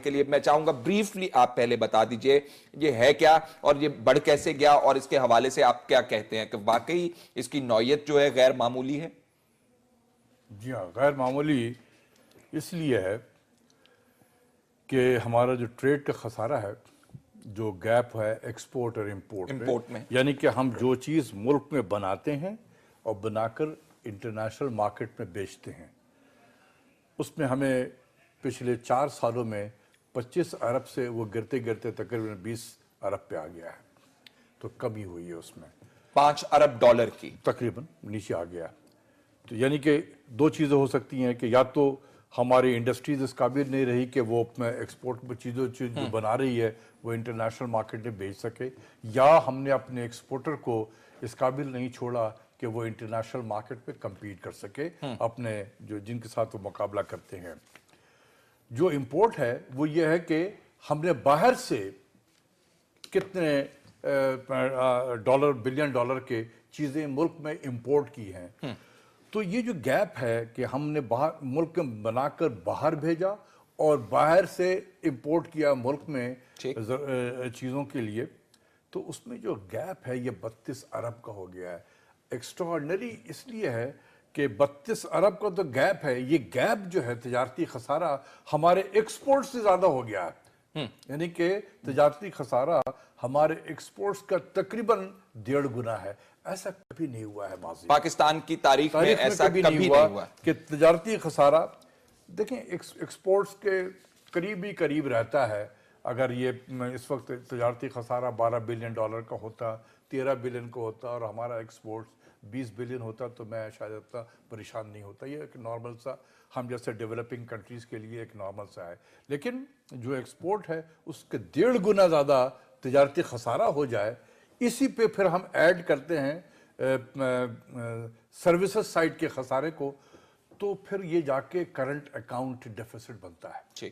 کے لیے میں چاہوں گا بریفلی آپ پہلے بتا دیجئے یہ ہے کیا اور یہ بڑھ کیسے گیا، اور اس کے حوالے سے آپ کیا کہتے ہیں کہ واقعی اس کی نوعیت جو ہے غیر معمولی ہے؟ جی ہاں، غیر معمولی اس لیے ہے کہ ہمارا جو ٹریڈ کا خسارہ ہے، جو گیپ ہے ایکسپورٹ اور امپورٹ میں، یعنی کہ ہم جو چیز ملک میں بناتے ہیں اور بنا کر انٹرنیشنل مارکیٹ میں بیچتے ہیں، اس میں ہمیں پچھلے 4 سالوں میں 25 ارب سے وہ گرتے گرتے تقریباً 20 ارب پہ آ گیا ہے، تو کمی ہوئی ہے اس میں 5 ارب ڈالر کی تقریباً نیچے آ گیا. تو یعنی کہ 2 چیزیں ہو سکتی ہیں کہ یا تو ہماری انڈسٹریز اس قابل نہیں رہی کہ وہ اپنا ایکسپورٹ چیز جو بنا رہی ہے وہ انٹرنیشنل مارکیٹ میں بیچ سکے، یا ہم نے اپنے ایکسپورٹر کو اس قابل نہیں چھوڑا کہ وہ انٹرنیشنل مارکیٹ پہ کمپیٹ کر سکے اپنے جن کے ساتھ وہ مقابلہ کرتے ہیں. جو امپورٹ ہے وہ یہ ہے کہ ہم نے باہر سے کتنے بلین ڈالر کے چیزیں ملک میں امپورٹ کی ہیں. تو یہ جو گیپ ہے کہ ہم نے ملک میں بنا کر باہر بھیجا اور باہر سے امپورٹ کیا ملک میں چیزوں کے لیے، تو اس میں جو گیپ ہے یہ 32 ارب کا ہو گیا ہے. ایکسٹراڈنری اس لیے ہے کہ 32 ارب کا تو گیپ ہے، یہ گیپ جو ہے تجارتی خسارہ ہمارے ایکسپورٹ سے زیادہ ہو گیا ہے. یعنی کہ تجارتی خسارہ ہمارے ایکسپورٹس کا تقریباً 1.5 گنا ہے. ایسا کبھی نہیں ہوا ہے ماضی پاکستان کی تاریخ میں ایسا کبھی نہیں ہوا کہ تجارتی خسارہ. دیکھیں ایکسپورٹس کے قریب رہتا ہے. اگر یہ اس وقت تجارتی خسارہ 12 بلین ڈالر کا ہوتا، 13 بلین کا ہوتا اور ہمارا ایکسپورٹس 20 بلین ہوتا تو میں شاید اتنا پریشان نہیں ہوتا. یہ ایک نارمل سا ہم جیسے ڈیولپنگ کنٹریز کے لیے ایک نارمل سا ہے. لیکن جو ایکسپورٹ ہے اس کے 1.5 گنا زیادہ تجارتی خسارہ ہو جائے، اسی پہ پھر ہم ایڈ کرتے ہیں سروسز سائٹ کے خسارے کو، تو پھر یہ جا کے کرنٹ اکاؤنٹ ڈیفیسٹ بنتا ہے.